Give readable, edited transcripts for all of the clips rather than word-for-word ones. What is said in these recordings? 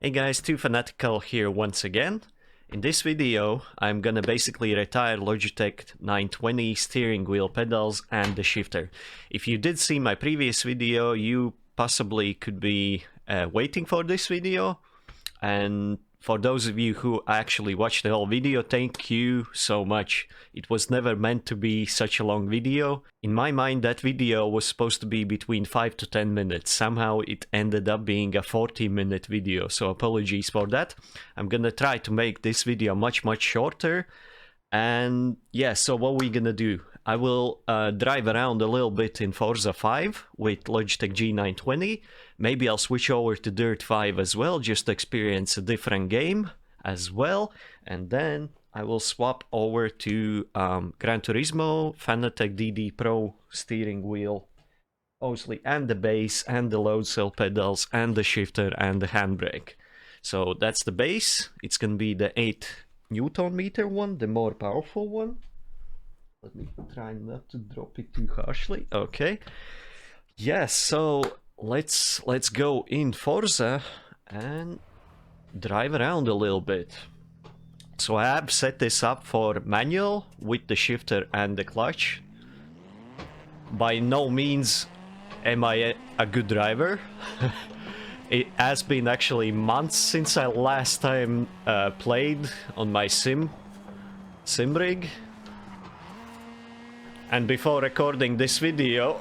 Hey guys, 2Fanatical here once again. In this video, I'm gonna basically retire Logitech 920 steering wheel pedals and the shifter. If you did see my previous video, you possibly could be waiting for this video. And for those of you who actually watched the whole video, thank you so much. It was never meant to be such a long video. In my mind, that video was supposed to be between 5 to 10 minutes. Somehow it ended up being a 40-minute video, so apologies for that. I'm gonna try to make this video much shorter. And yeah, so what we're gonna do, I will drive around a little bit in Forza 5 with Logitech G920. Maybe I'll switch over to Dirt 5 as well, just to experience a different game as well. And then I will swap over to Gran Turismo, Fanatec DD Pro steering wheel, obviously, and the base, and the load cell pedals, and the shifter, and the handbrake. So that's the base. It's gonna be the 8 Newton meter one, the more powerful one. Let me try not to drop it too harshly. Okay. Yes, so let's go in Forza and drive around a little bit. So I have set this up for manual with the shifter and the clutch. By no means am I a good driver. It has been actually months since I last time played on my sim rig. And before recording this video,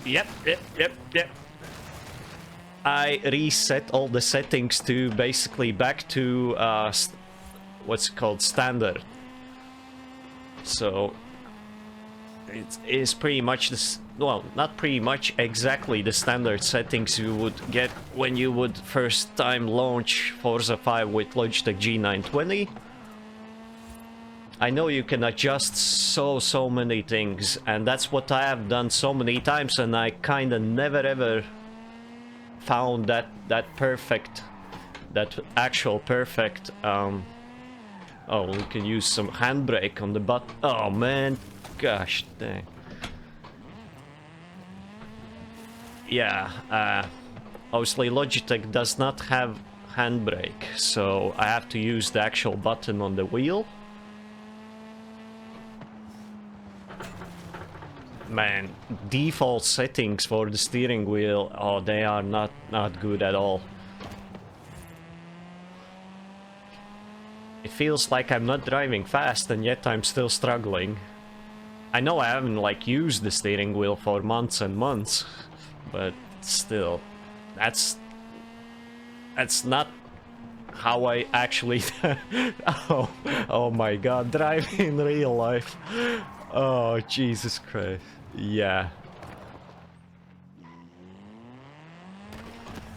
yep, I reset all the settings to basically back to what's it called, standard. So it is pretty much this, well, not pretty much, exactly the standard settings you would get when you would first time launch Forza 5 with Logitech G920. I know you can adjust so many things, and that's what I have done so many times, and I kind of never ever found that perfect, that actual perfect. Oh, we can use some handbrake on the button. Oh man, gosh dang. Yeah, obviously Logitech does not have handbrake, so I have to use the actual button on the wheel. Man, default settings for the steering wheel, oh, they are not good at all. It feels like I'm not driving fast, and yet I'm still struggling. I know I haven't like used the steering wheel for months and months, but still, that's not how I actually oh my god, drive in real life. Oh, Jesus Christ. Yeah.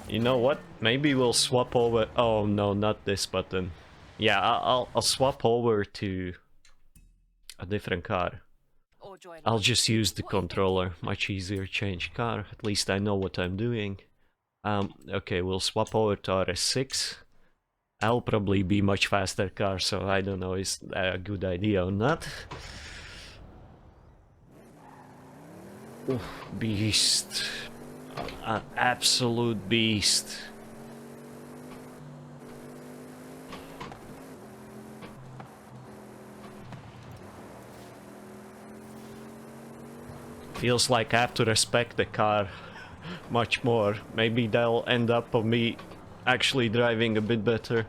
You know what? Maybe we'll swap over. Oh no, not this button. Yeah, I'll swap over to a different car. I'll just use the controller. Much easier change car. At least I know what I'm doing. Okay, we'll swap over to RS6. I'll probably be much faster car, so I don't know is that a good idea or not. Oof, beast. An absolute beast. Feels like I have to respect the car much more. Maybe that'll end up on me actually driving a bit better.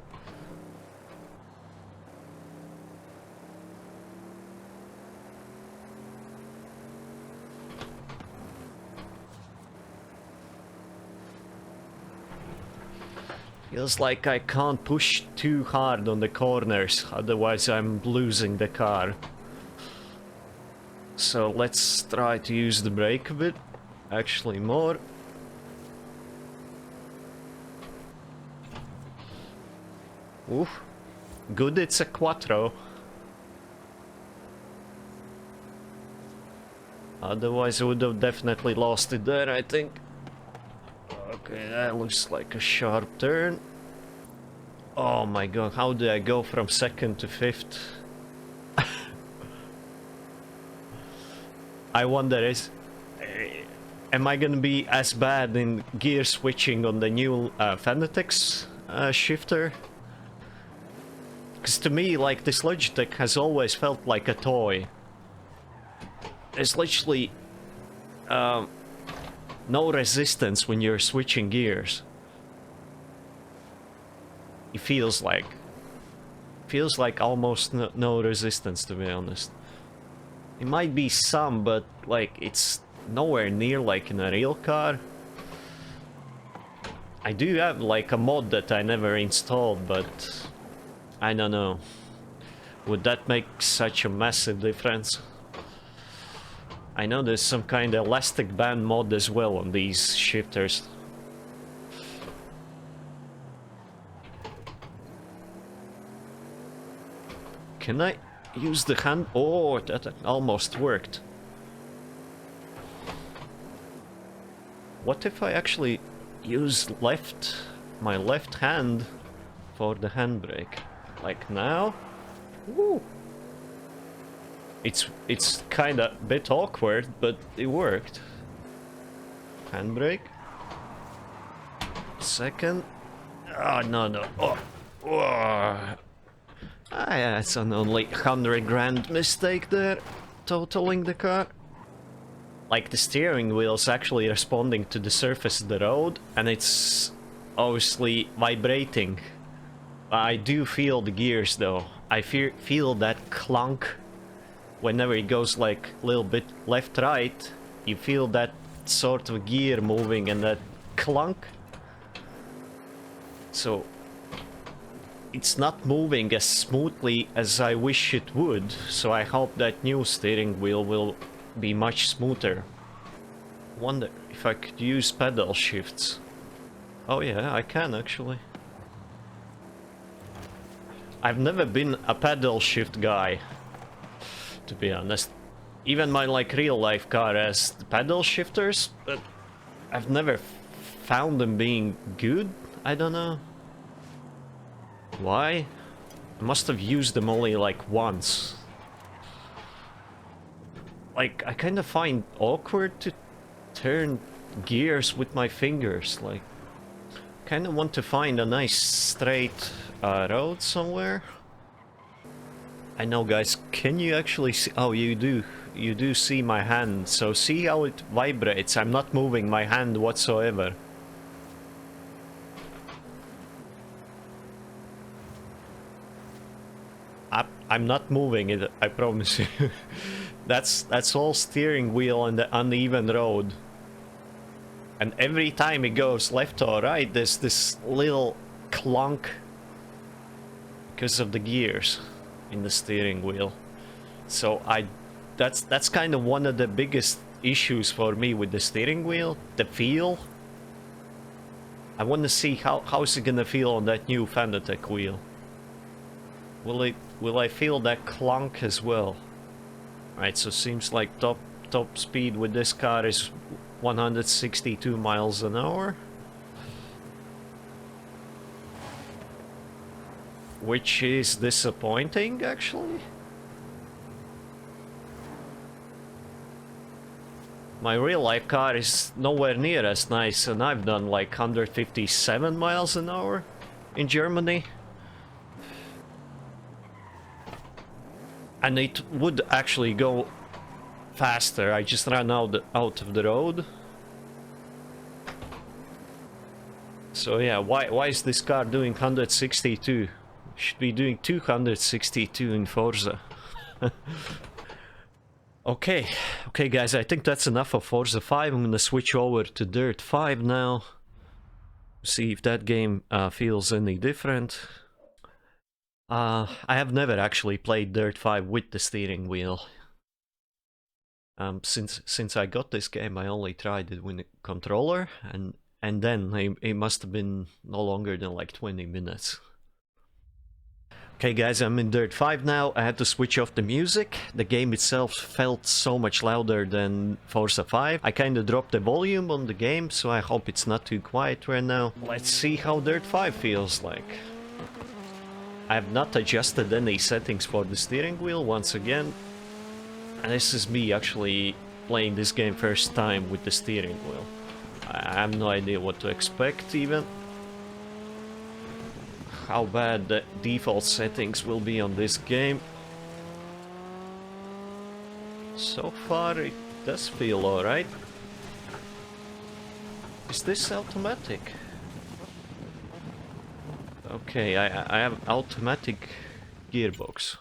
Feels like I can't push too hard on the corners, otherwise I'm losing the car. So let's try to use the brake a bit, actually more. Oof. Good it's a quattro. Otherwise I would have definitely lost it there, I think. Okay, that looks like a sharp turn. Oh my god, how did I go from second to fifth? I wonder am I gonna be as bad in gear switching on the new Fanatec's shifter? Because to me, like, this Logitech has always felt like a toy. There's literally no resistance when you're switching gears. It feels like almost no resistance, to be honest. It might be some, but like it's nowhere near like in a real car. I do have like a mod that I never installed, but I don't know. Would that make such a massive difference? I know there's some kind of elastic band mod as well on these shifters. Can I use the hand? Oh, that almost worked. What if I actually use my left hand for the handbrake? Like now? Woo! It's kind of a bit awkward, but it worked. Handbrake. Second. Oh, no. Oh. Ah, yeah, it's an only 100 grand mistake there, totaling the car. Like, the steering wheel's actually responding to the surface of the road, and it's obviously vibrating. I do feel the gears though. I feel that clunk whenever it goes like a little bit left-right. You feel that sort of gear moving and that clunk. So it's not moving as smoothly as I wish it would, so I hope that new steering wheel will be much smoother. Wonder if I could use pedal shifts. Oh yeah, I can actually. I've never been a pedal shift guy, to be honest. Even my like real life car has the pedal shifters, but I've never found them being good. I don't know why. I must have used them only like once. Like, I kind of find awkward to turn gears with my fingers. Like, kind of want to find a nice straight road somewhere. I know, guys, can you actually see? Oh, you do see my hand. So see how it vibrates. I'm not moving my hand whatsoever. I'm not moving it, I promise you. That's all steering wheel on the uneven road. And every time it goes left or right, there's this little clunk because of the gears in the steering wheel. So that's kind of one of the biggest issues for me with the steering wheel, the feel. I want to see how's it gonna feel on that new Fanatec wheel. Will I feel that clunk as well? Right, so seems like top speed with this car is 162 miles an hour. Which is disappointing, actually. My real life car is nowhere near as nice, and I've done like 157 miles an hour in Germany. And it would actually go faster. I just ran out of the road. So yeah, why is this car doing 162? Should be doing 262 in Forza. Okay, guys, I think that's enough of Forza 5. I'm gonna switch over to Dirt 5 now. See if that game feels any different. I have never actually played Dirt 5 with the steering wheel. Since I got this game, I only tried it with a controller, and then it must have been no longer than like 20 minutes. Okay, guys, I'm in Dirt 5 now. I had to switch off the music. The game itself felt so much louder than Forza 5. I kind of dropped the volume on the game, so I hope it's not too quiet right now. Let's see how Dirt 5 feels like. I have not adjusted any settings for the steering wheel once again. And this is me actually playing this game first time with the steering wheel. I have no idea what to expect even. How bad the default settings will be on this game. So far it does feel alright. Is this automatic? Okay, I have automatic gearbox.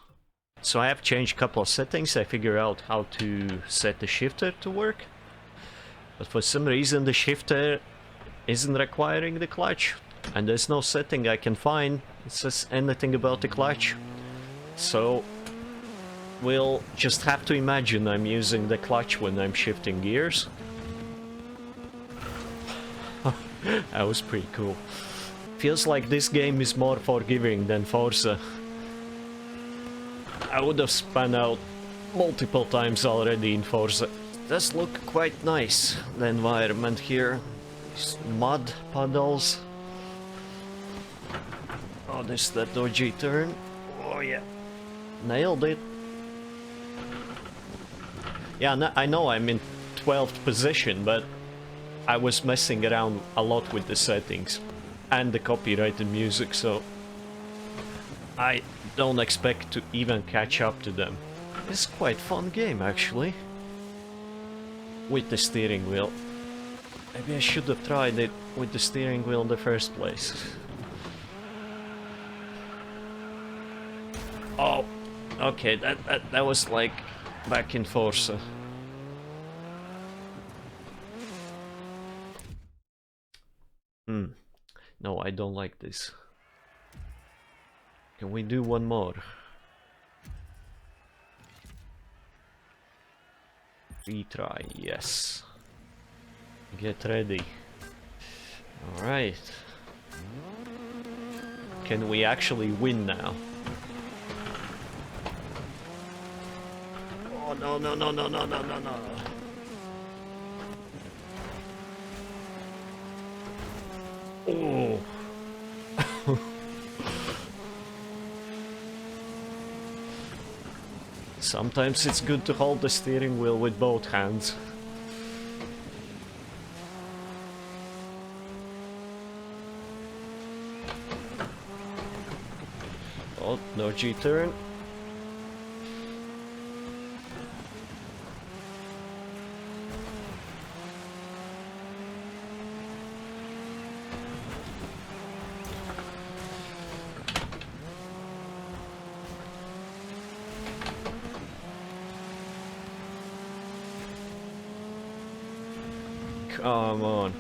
So I have changed a couple of settings. I figured out how to set the shifter to work. But for some reason the shifter isn't requiring the clutch. And there's no setting I can find that says anything about the clutch. So we'll just have to imagine I'm using the clutch when I'm shifting gears. That was pretty cool. Feels like this game is more forgiving than Forza. I would have spun out multiple times already in Forza. It does look quite nice, the environment here. These mud puddles. Oh, there's that dodgy turn. Oh yeah. Nailed it. Yeah, I know I'm in 12th position, but I was messing around a lot with the settings and the copyrighted music, so I don't expect to even catch up to them. It's quite a fun game actually, with the steering wheel. Maybe I should have tried it with the steering wheel in the first place. Oh, okay, that was like back in Forza. No, I don't like this. Can we do one more? Retry, yes. Get ready. Alright. Can we actually win now? Oh no no no no no no no no. Oh. Sometimes it's good to hold the steering wheel with both hands. Oh, no G-turn. Come on.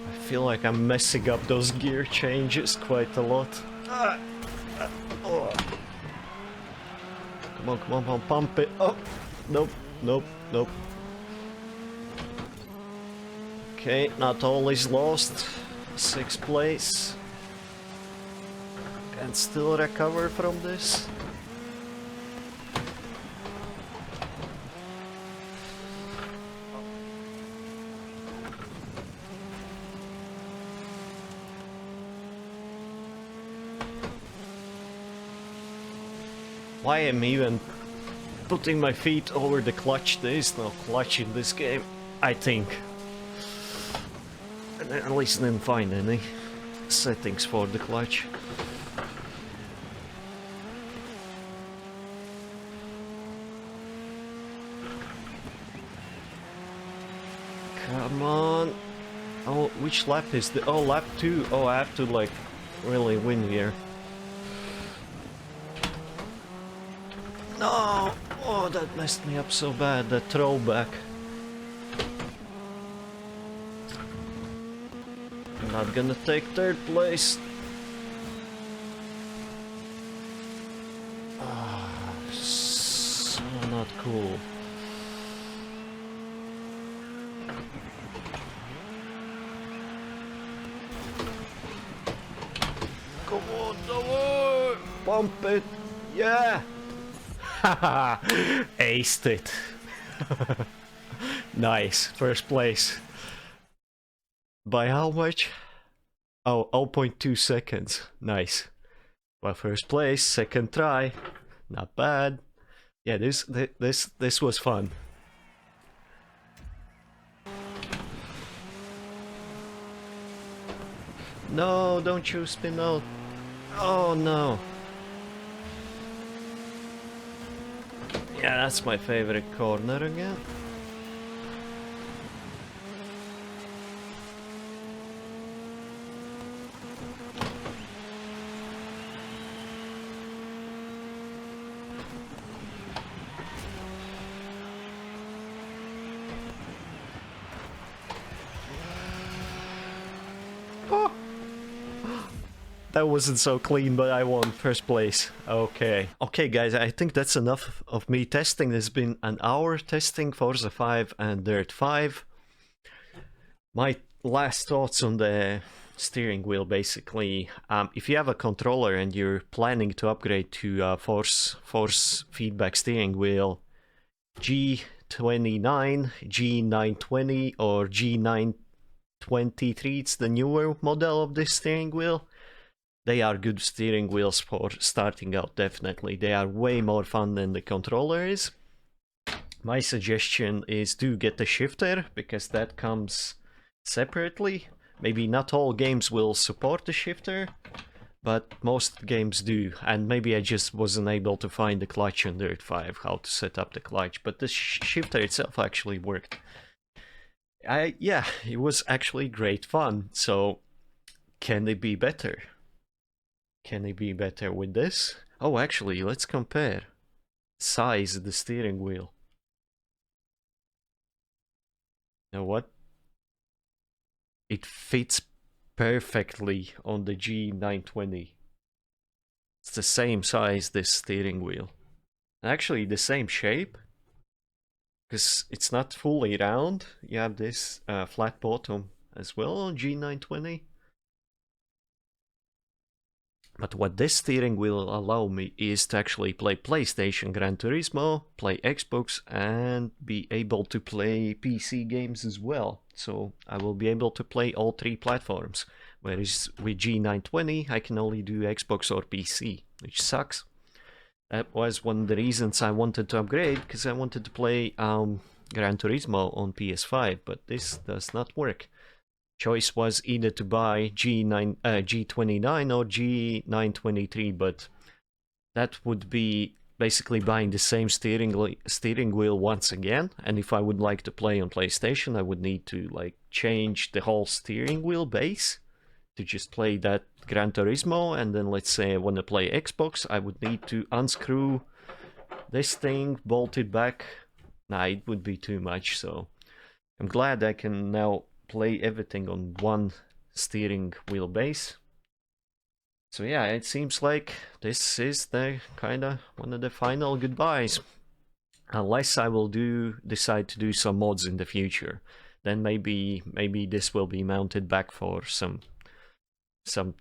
I feel like I'm messing up those gear changes quite a lot. Oh. Come on, pump it. Oh, nope, nope, nope. Okay, not all is lost. 6th place. Can still recover from this. Why am I even putting my feet over the clutch? There is no clutch in this game, I think. And at least I didn't find any settings for the clutch. Come on. Oh, which lap is the... Oh, lap 2. Oh, I have to, like, really win here. No! Oh, that messed me up so bad, that throwback. I'm not gonna take 3rd place. Ah, so not cool. Come on, pump it, yeah! Haha, aced it. Nice, 1st place. By how much? Oh, 0.2 seconds. Nice. Well, first place, second try. Not bad. Yeah, this was fun. No, don't you spin out. Oh no. Yeah, that's my favorite corner again. Oh. That wasn't so clean, but I won first place. Okay. Okay, guys, I think that's enough of me testing. There's been an hour testing Forza 5 and Dirt 5. My last thoughts on the steering wheel, basically. If you have a controller and you're planning to upgrade to force feedback steering wheel, G29, G920, or G923, it's the newer model of this steering wheel. They are good steering wheels for starting out, definitely. They are way more fun than the controller is. My suggestion is to get the shifter, because that comes separately. Maybe not all games will support the shifter, but most games do. And maybe I just wasn't able to find the clutch on Dirt 5, how to set up the clutch, but the shifter itself actually worked. Yeah, it was actually great fun. So, can it be better? Can it be better with this? Oh, actually, let's compare size of the steering wheel. You know what? It fits perfectly on the G920. It's the same size, this steering wheel. Actually, the same shape, because it's not fully round. You have this flat bottom as well on G920. But what this steering wheel will allow me is to actually play PlayStation Gran Turismo, play Xbox, and be able to play PC games as well. So I will be able to play all three platforms. Whereas with G920, I can only do Xbox or PC, which sucks. That was one of the reasons I wanted to upgrade, because I wanted to play Gran Turismo on PS5, but this does not work. Choice was either to buy G29 or G923, but that would be basically buying the same steering wheel once again. And if I would like to play on PlayStation, I would need to like change the whole steering wheel base to just play that Gran Turismo. And then let's say I want to play Xbox, I would need to unscrew this thing, bolt it back. Nah, it would be too much. So I'm glad I can now play everything on one steering wheel base. So yeah, it seems like this is the kinda one of the final goodbyes. Unless I will decide to do some mods in the future, then maybe this will be mounted back for some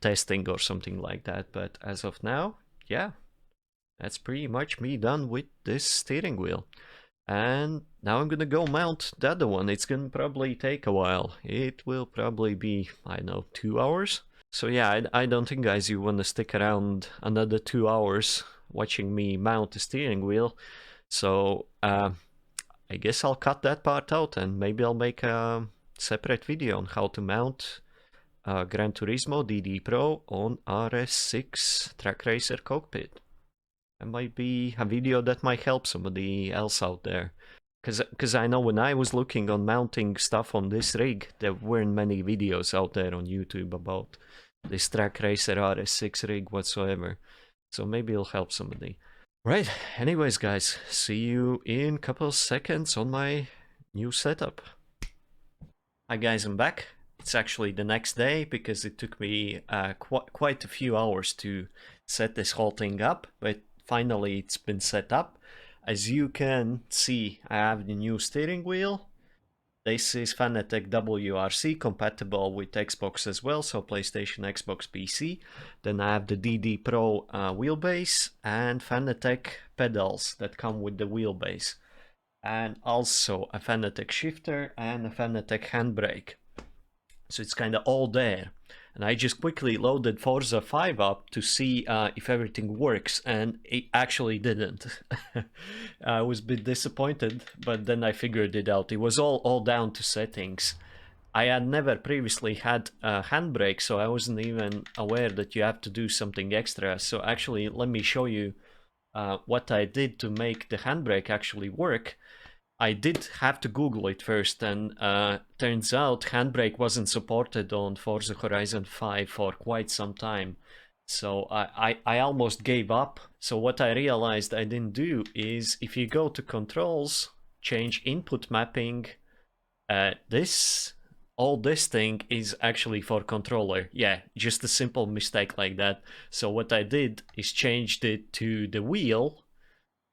testing or something like that. But as of now, yeah, that's pretty much me done with this steering wheel. And now I'm gonna go mount the other one. It's gonna probably take a while. It will probably be, I don't know, 2 hours. So yeah, I don't think, guys, you want to stick around another 2 hours watching me mount the steering wheel. So I guess I'll cut that part out, and maybe I'll make a separate video on how to mount Gran Turismo DD Pro on RS6 Track Racer cockpit. It might be a video that might help somebody else out there. Because I know when I was looking on mounting stuff on this rig, there weren't many videos out there on YouTube about this Track Racer RS6 rig whatsoever. So maybe it'll help somebody. Right, anyways guys, see you in a couple of seconds on my new setup. Hi guys, I'm back. It's actually the next day because it took me quite a few hours to set this whole thing up, but finally it's been set up. As you can see, I have the new steering wheel. This is Fanatec WRC, compatible with Xbox as well, so PlayStation, Xbox, PC. Then I have the DD Pro wheelbase and Fanatec pedals that come with the wheelbase. And also a Fanatec shifter and a Fanatec handbrake. So it's kind of all there. And I just quickly loaded Forza 5 up to see if everything works, and it actually didn't. I was a bit disappointed, but then I figured it out. It was all down to settings. I had never previously had a handbrake, so I wasn't even aware that you have to do something extra. So actually, let me show you what I did to make the handbrake actually work. I did have to Google it first, and turns out Handbrake wasn't supported on Forza Horizon 5 for quite some time. So I almost gave up. So what I realized I didn't do is, if you go to controls, change input mapping, all this thing is actually for controller. Yeah, just a simple mistake like that. So what I did is changed it to the wheel,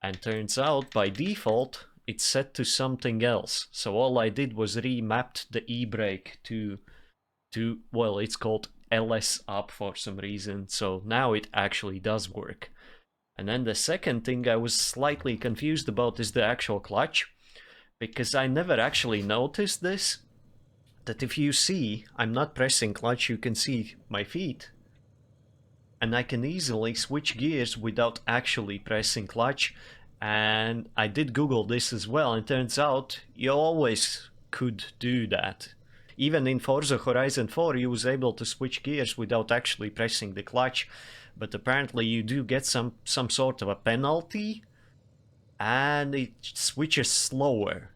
and turns out by default it's set to something else. So all I did was remapped the e-brake to well, it's called LS up for some reason. So now it actually does work. And then the second thing I was slightly confused about is the actual clutch, because I never actually noticed this, that if you see I'm not pressing clutch, you can see my feet, and I can easily switch gears without actually pressing clutch. And I did Google this as well, and it turns out you always could do that. Even in Forza Horizon 4 you was able to switch gears without actually pressing the clutch, but apparently you do get some sort of a penalty, and it switches slower.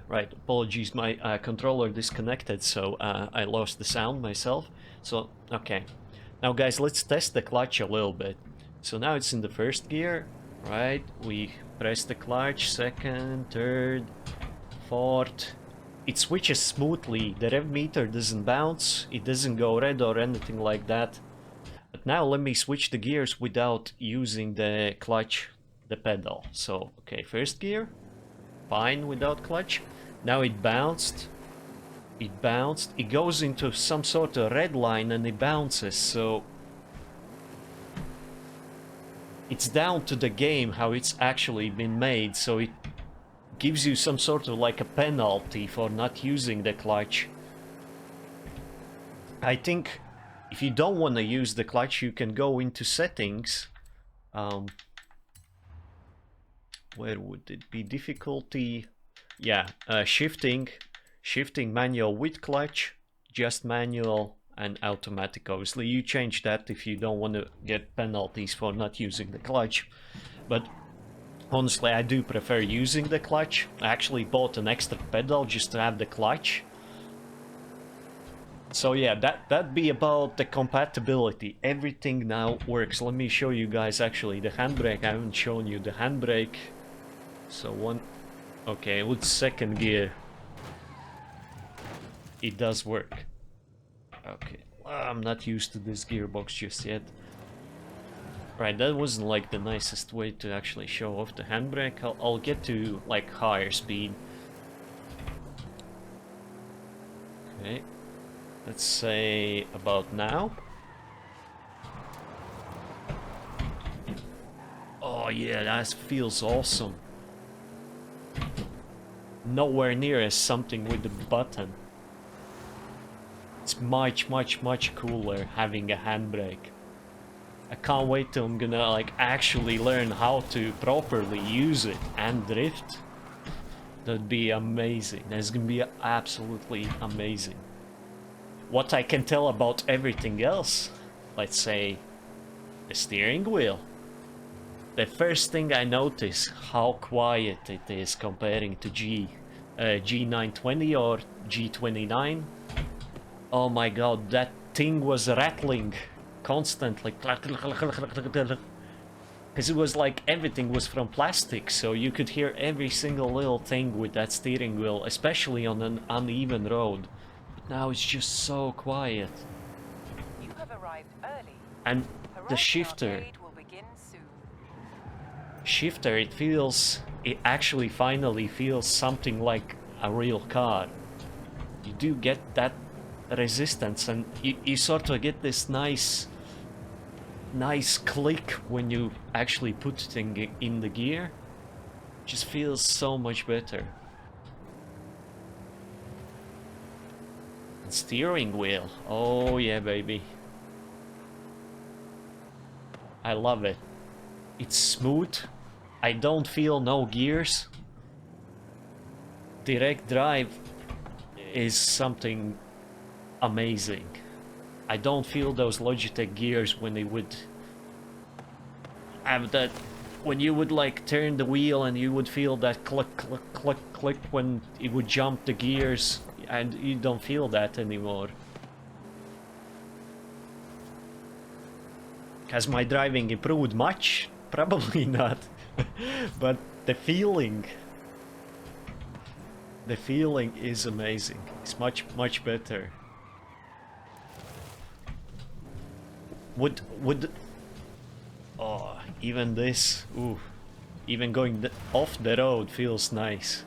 Right, apologies, my controller disconnected, so I lost the sound myself. So, okay. Now guys, let's test the clutch a little bit. So now it's in the first gear, right? We press the clutch, second, third, fourth. It switches smoothly, the rev meter doesn't bounce, it doesn't go red or anything like that. But now let me switch the gears without using the clutch, the pedal. So, okay, first gear, fine without clutch. Now it bounced, it goes into some sort of red line and it bounces, so it's down to the game how it's actually been made, so it gives you some sort of like a penalty for not using the clutch. I think if you don't want to use the clutch, you can go into settings. Where would it be? Difficulty? Yeah, shifting manual with clutch, just manual, and automatic. Obviously you change that if you don't want to get penalties for not using the clutch, but honestly I do prefer using the clutch. I actually bought an extra pedal just to have the clutch. So yeah, that'd be about the compatibility. Everything now works. Let me show you guys actually the handbrake. I haven't shown you the handbrake. So okay, with second gear it does work. Okay, I'm not used to this gearbox just yet. Right, that wasn't like the nicest way to actually show off the handbrake. I'll get to like higher speed. Okay, let's say about now. Oh yeah, that feels awesome. Nowhere near as something with the button. It's much cooler having a handbrake. I can't wait till I'm gonna like actually learn how to properly use it and drift. That'd be amazing. That's gonna be absolutely amazing. What I can tell about everything else, let's say the steering wheel. The first thing I notice how quiet it is comparing to G920 or G29. Oh my god, that thing was rattling constantly. Because it was like everything was from plastic, so you could hear every single little thing with that steering wheel, especially on an uneven road. But now it's just so quiet. You have arrived early. And the shifter. It actually finally feels something like a real car. You do get that resistance, and you sort of get this nice click when you actually put things in the gear. Just feels so much better. And steering wheel. Oh yeah, baby. I love it. It's smooth. I don't feel no gears. Direct drive is something amazing. I don't feel those Logitech gears when they would have that, when you would like turn the wheel and you would feel that click click click click when it would jump the gears, and you don't feel that anymore. Has my driving improved much? Probably not. But the feeling is amazing. It's much better. Would oh, even this, ooh, even going off the road feels nice.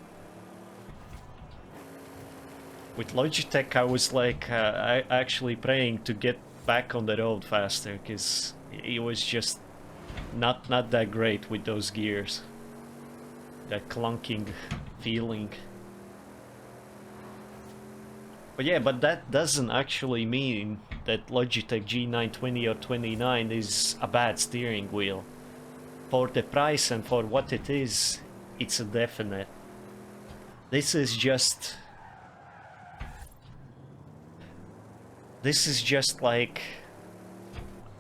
With Logitech, I was like I actually praying to get back on the road faster, because it was just not that great with those gears. That clunking feeling. But yeah, but that doesn't actually mean that Logitech G920 or 29 is a bad steering wheel. For the price and for what it is, it's a definite. This is just like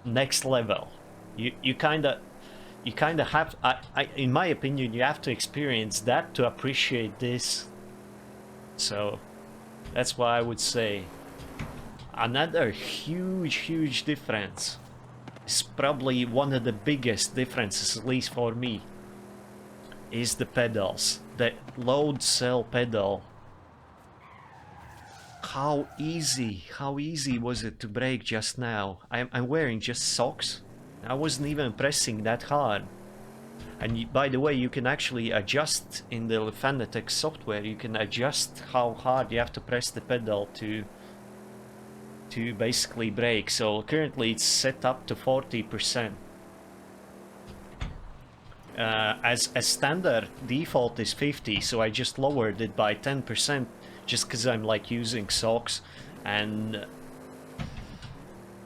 next level. You kinda have, in my opinion, you have to experience that to appreciate this. So that's why I would say another huge difference. It's probably one of the biggest differences, at least for me, is the pedals. The load cell pedal. How easy was it to brake just now? I'm wearing just socks. I wasn't even pressing that hard. And by the way, you can actually adjust in the Fanatec software. You can adjust how hard you have to press the pedal to basically brake. So currently it's set up to 40%. As standard default is 50, so I just lowered it by 10% just because I'm like using socks. And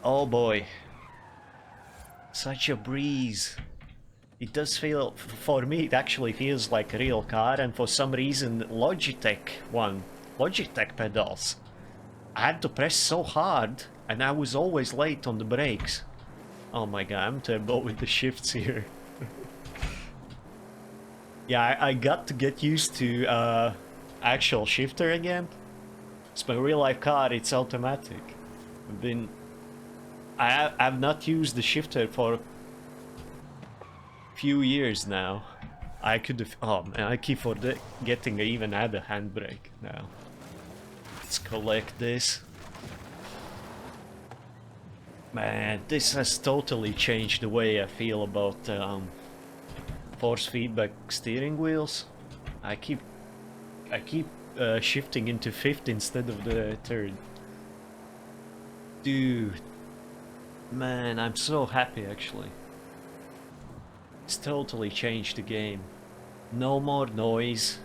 oh boy, such a breeze. It does feel, for me it actually feels like a real car. And for some reason Logitech pedals, I had to press so hard and I was always late on the brakes. Oh my god, I'm terrible with the shifts here. Yeah, I got to get used to actual shifter again. It's my real life car, it's automatic. I've not used the shifter for a few years now. I could have, oh man, I keep forgetting I even had a handbrake now. Let's collect this. Man, this has totally changed the way I feel about force feedback steering wheels. I keep shifting into fifth instead of the third. Dude, man, I'm so happy actually. It's totally changed the game. No more noise.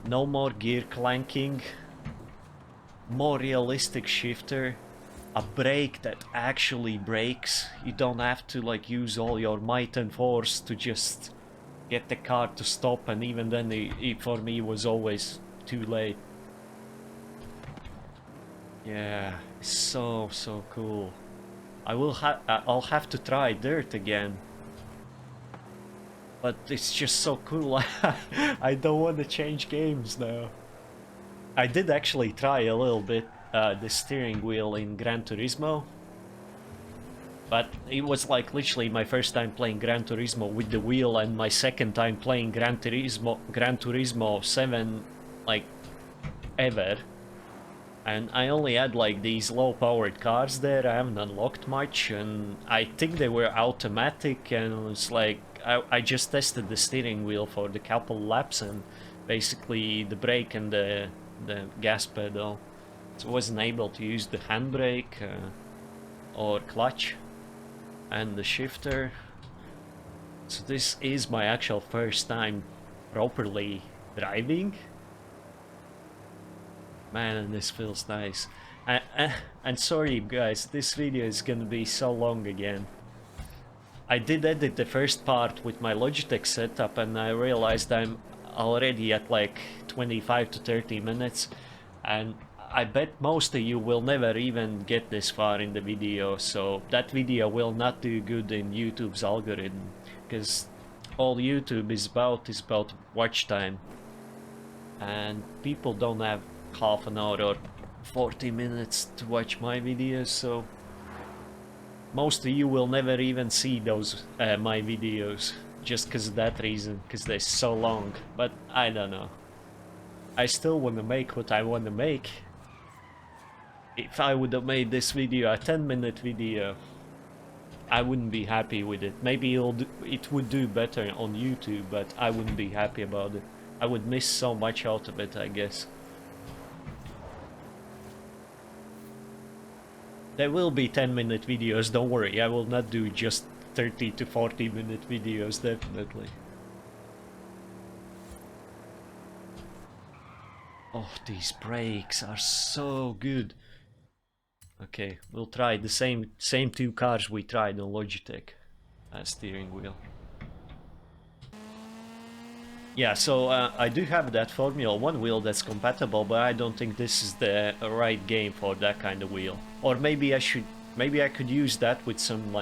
No more gear clanking. More realistic shifter. A brake that actually brakes. You don't have to like use all your might and force to just get the car to stop, and even then it for me was always too late. Yeah, it's so cool. I'll have to try dirt again. But it's just so cool. I don't want to change games now. I did actually try a little bit the steering wheel in Gran Turismo, but it was like literally my first time playing Gran Turismo with the wheel, and my second time playing Gran Turismo 7 like ever. And I only had like these low powered cars there. I haven't unlocked much, and I think they were automatic, and it was like I just tested the steering wheel for the couple laps, and basically the brake and the gas pedal. So I wasn't able to use the handbrake or clutch and the shifter. So this is my actual first time properly driving. Man, this feels nice. And sorry guys, this video is gonna be so long again. I did edit the first part with my Logitech setup and I realized I'm already at like 25 to 30 minutes, and I bet most of you will never even get this far in the video, so that video will not do good in YouTube's algorithm, because all YouTube is about watch time, and people don't have half an hour or 40 minutes to watch my videos, so most of you will never even see those my videos, just because of that reason, because they're so long. But I don't know, I still want to make what I want to make. If I would have made this video a 10-minute video, I wouldn't be happy with it. Maybe it would do better on YouTube, but I wouldn't be happy about it. I would miss so much out of it, I guess. There will be 10-minute videos, don't worry. I will not do just 30 to 40-minute videos, definitely. Oh, these brakes are so good. Okay, we'll try the same two cars we tried on Logitech steering wheel. Yeah, so I do have that Formula 1 wheel that's compatible, but I don't think this is the right game for that kind of wheel. Or maybe I could use that with some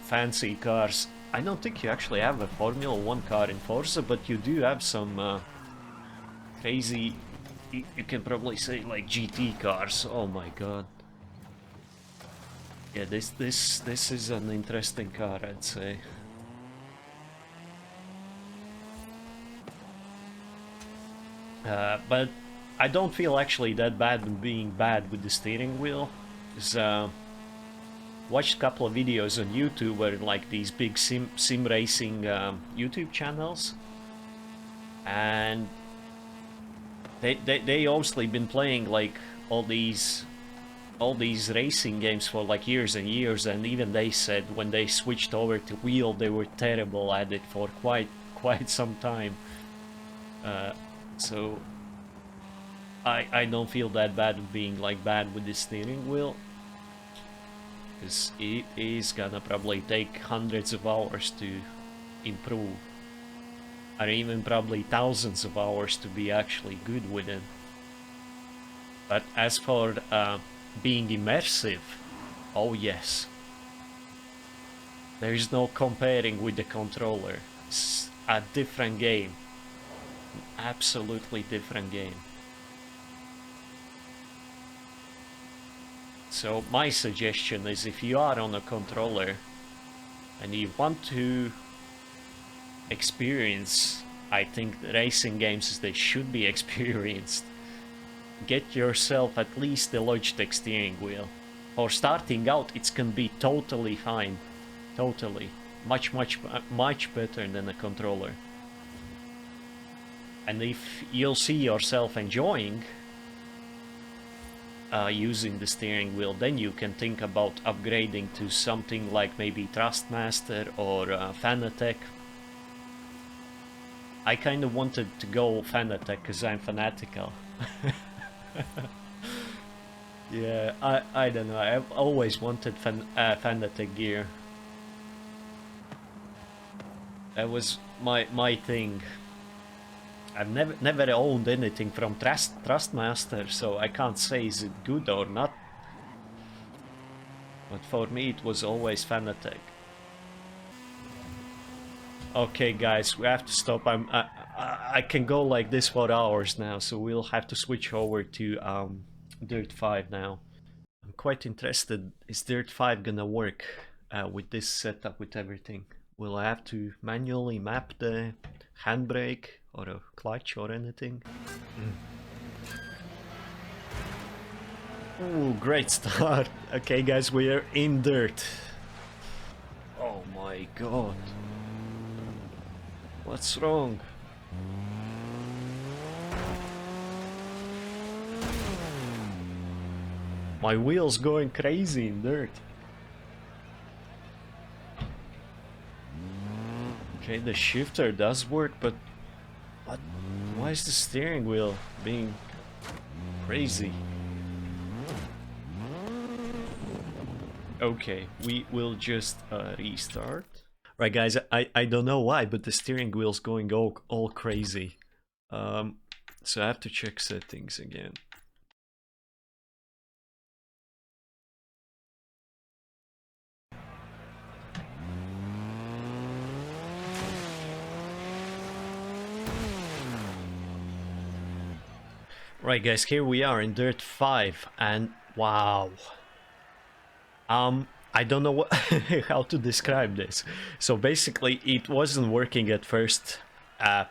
fancy cars. I don't think you actually have a Formula 1 car in Forza, but you do have some crazy, you can probably say like GT cars. Oh my god. Yeah, this is an interesting car, I'd say. But I don't feel actually that bad in being bad with the steering wheel. Because watched a couple of videos on YouTube where like these big sim racing YouTube channels, and they obviously been playing like all these racing games for like years and years, and even they said when they switched over to wheel they were terrible at it for quite some time. So I don't feel that bad of being like bad with the steering wheel, because it is gonna probably take hundreds of hours to improve, or even probably thousands of hours to be actually good with it. But as for being immersive, oh yes, there is no comparing with the controller. It's a different game. Absolutely different game. So my suggestion is, if you are on a controller and you want to experience, I think, the racing games as they should be experienced, get yourself at least the Logitech steering wheel. For starting out, it's gonna be totally fine. Totally. Much better than a controller. And if you'll see yourself enjoying using the steering wheel, then you can think about upgrading to something like maybe Trustmaster or Fanatec. I kind of wanted to go Fanatec because I'm fanatical. Yeah, I don't know, I've always wanted Fanatec gear. That was my thing. I've never owned anything from Trustmaster, so I can't say is it good or not. But for me it was always Fanatec. Okay guys, we have to stop. I can go like this for hours now, so we'll have to switch over to Dirt 5 now. I'm quite interested, is Dirt 5 gonna work with this setup, with everything? Will I have to manually map the handbrake or a clutch or anything? Ooh, great start. Okay guys, we are in dirt. Oh my god. What's wrong? My wheel's going crazy in dirt. Okay, the shifter does work, but what? Why is the steering wheel being crazy? Okay, we will just restart. Right, guys, I don't know why, but the steering wheel's going all crazy. So I have to check settings again. Right, guys, here we are in Dirt 5, and wow. I don't know what how to describe this. So basically, it wasn't working at first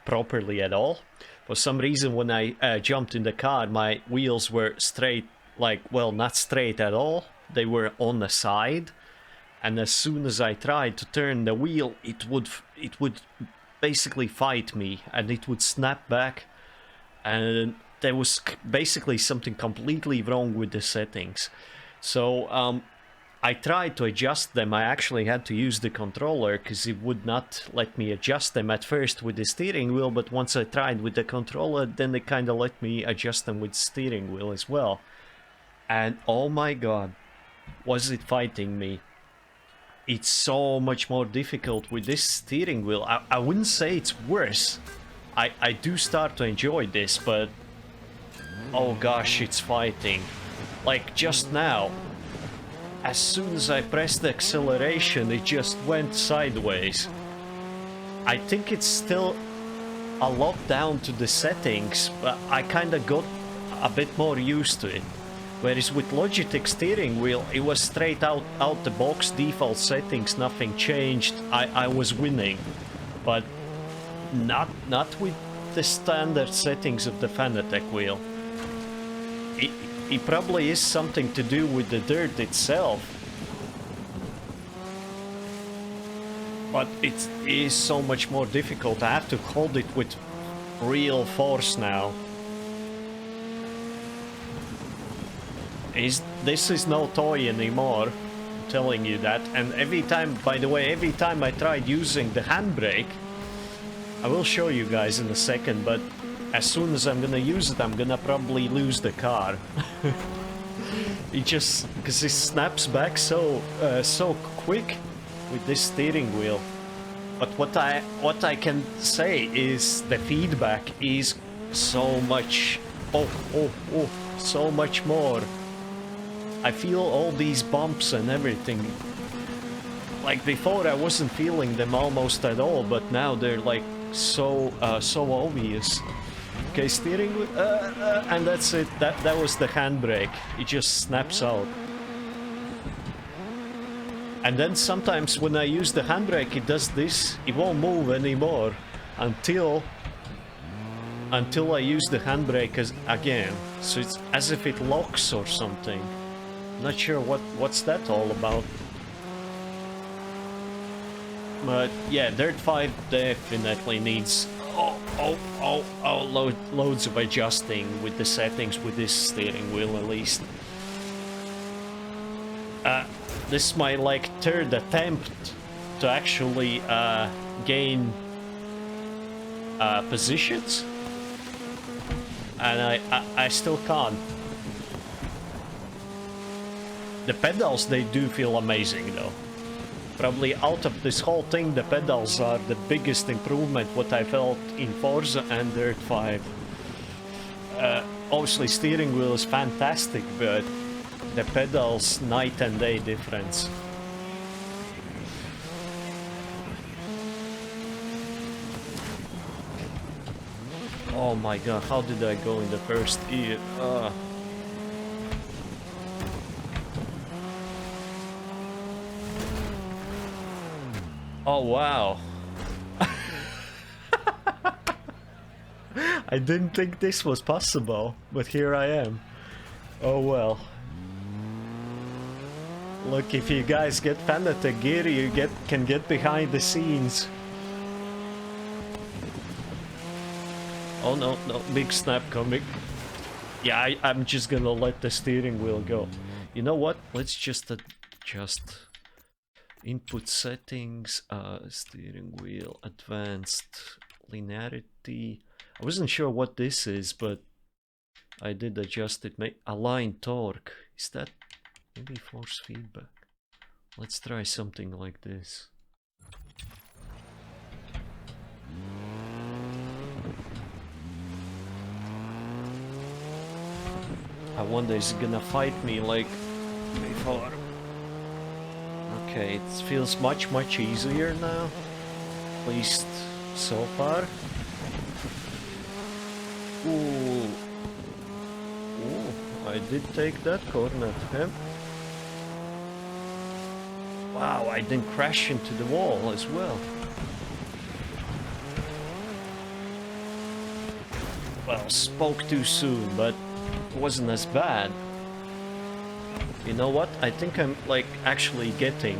properly at all. For some reason, when I jumped in the car, my wheels were straight, like, well, not straight at all. They were on the side. And as soon as I tried to turn the wheel, it would basically fight me, and it would snap back. And there was basically something completely wrong with the settings. So I tried to adjust them. I actually had to use the controller because it would not let me adjust them at first with the steering wheel, but once I tried with the controller, then they kind of let me adjust them with the steering wheel as well. And oh my god, was it fighting me. It's so much more difficult with this steering wheel. I wouldn't say it's worse. I do start to enjoy this, but oh gosh, it's fighting. Like just now, as soon as I pressed the acceleration, it just went sideways. I think it's still a lot down to the settings, but I kinda got a bit more used to it. Whereas with Logitech steering wheel, it was straight out the box, default settings, nothing changed. I was winning, but not with the standard settings of the Fanatec wheel. It probably is something to do with the dirt itself, but it is so much more difficult. I have to hold it with real force now. This is no toy anymore, I'm telling you that. And every time, by the way, every time I tried using the handbrake, I will show you guys in a second, but as soon as I'm gonna use it, I'm gonna probably lose the car. It just, because it snaps back so quick with this steering wheel. But what I can say is the feedback is so much, so much more. I feel all these bumps and everything. Like before, I wasn't feeling them almost at all, but now they're like so obvious. Okay, steering wheel, and that's it. That was the handbrake. It just snaps out. And then sometimes when I use the handbrake, it does this. It won't move anymore until I use the handbrake again. So it's as if it locks or something. Not sure what's that all about. But yeah, Dirt 5 definitely needs loads of adjusting with the settings with this steering wheel at least. This is my like third attempt to actually gain positions, and I still can't. The pedals, they do feel amazing though. Probably out of this whole thing, the pedals are the biggest improvement what I felt in Forza and Dirt 5. Obviously steering wheel is fantastic, but the pedals, night and day difference. Oh my god, how did I go in the first gear? Oh wow. I didn't think this was possible, but here I am. Oh well. Look, if you guys get Fanatec gear, you can get behind the scenes. Oh no, big snap coming. Yeah, I'm just gonna let the steering wheel go. You know what? Let's just adjust input settings, steering wheel, advanced linearity. I wasn't sure what this is, but I did adjust it. Align torque. Is that maybe force feedback? Let's try something like this. I wonder is it gonna fight me like before. Okay, it feels much easier now. At least so far. Ooh. Ooh, I did take that corner. Huh? Wow, I didn't crash into the wall as well. Well, spoke too soon, but it wasn't as bad. You know what? I think I'm like actually getting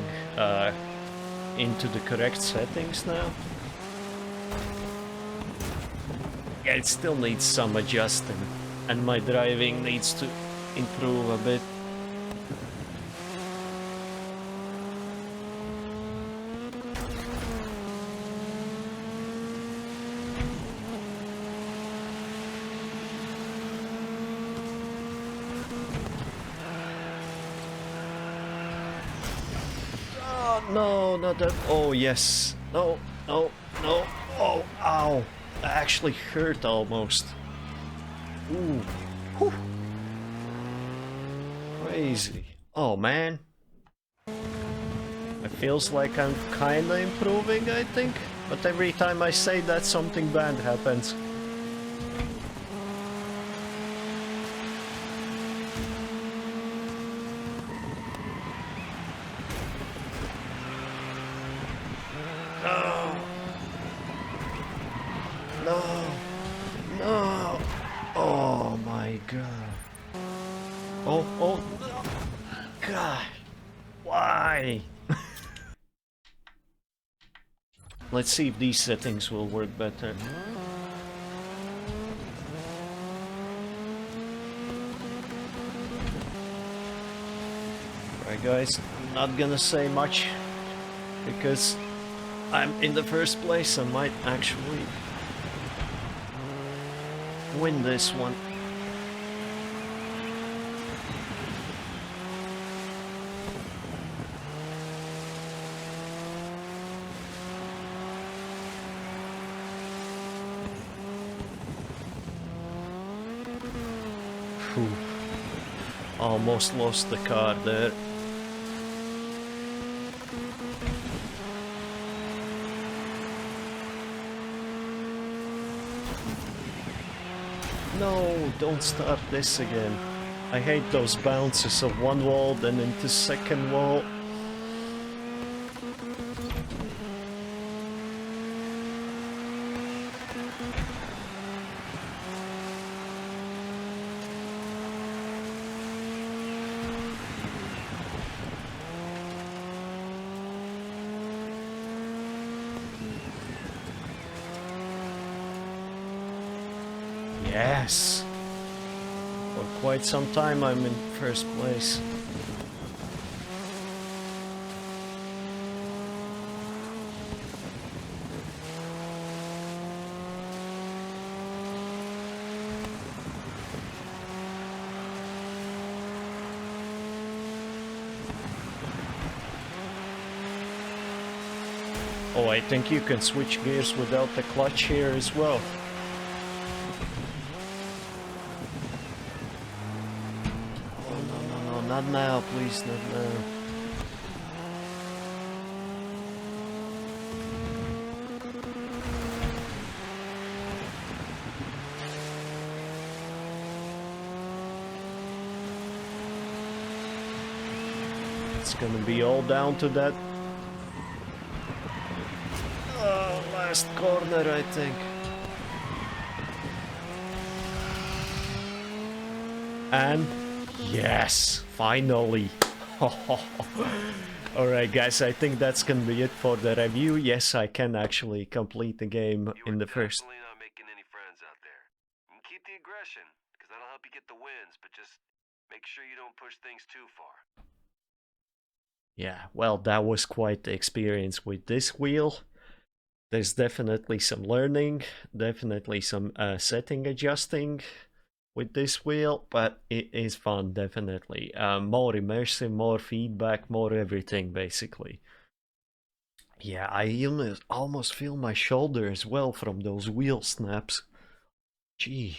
into the correct settings now. Yeah, it still needs some adjusting, and my driving needs to improve a bit. No, not that. Oh, yes. No, no, no. Oh, ow. That actually hurt almost. Ooh. Whew. Crazy. Oh, man. It feels like I'm kinda improving, I think. But every time I say that, something bad happens. No! No! Oh my god. Oh, god. Why? Let's see if these settings will work better. Alright guys, I'm not gonna say much because I'm in the first place. I might actually win this one. Whew. Almost lost the car there. No, don't start this again. I hate those bounces of one wall, then into second wall. Yes! For quite some time I'm in first place. Oh, I think you can switch gears without the clutch here as well. Not now, please, not now. It's gonna be all down to that last corner, I think. And yes, finally. Alright guys, I think that's gonna be it for the review. Yes, I can actually complete the game in the first. Definitely not making any friends out there. You can keep the aggression, because that'll help you get the wins, but just make sure you don't push things too far. Yeah, well, that was quite the experience with this wheel. There's definitely some learning, definitely some setting adjusting with this wheel, but it is fun, definitely. More immersive, more feedback, more everything, basically. Yeah, I almost feel my shoulder as well from those wheel snaps. Gee.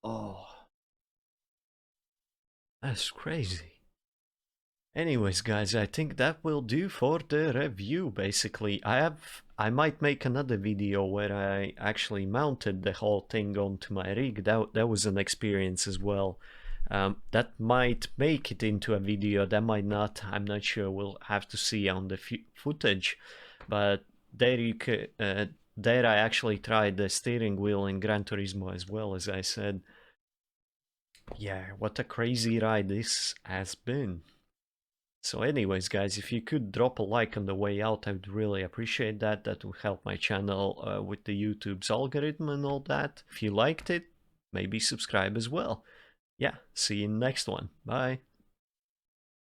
Oh, that's crazy. Anyways, guys, I think that will do for the review, basically. I might make another video where I actually mounted the whole thing onto my rig. That was an experience as well. That might make it into a video, that might not. I'm not sure. We'll have to see on the footage. But there I actually tried the steering wheel in Gran Turismo as well, as I said. Yeah, what a crazy ride this has been. So anyways, guys, if you could drop a like on the way out, I would really appreciate that. That would help my channel with the YouTube's algorithm and all that. If you liked it, maybe subscribe as well. Yeah, see you in the next one. Bye.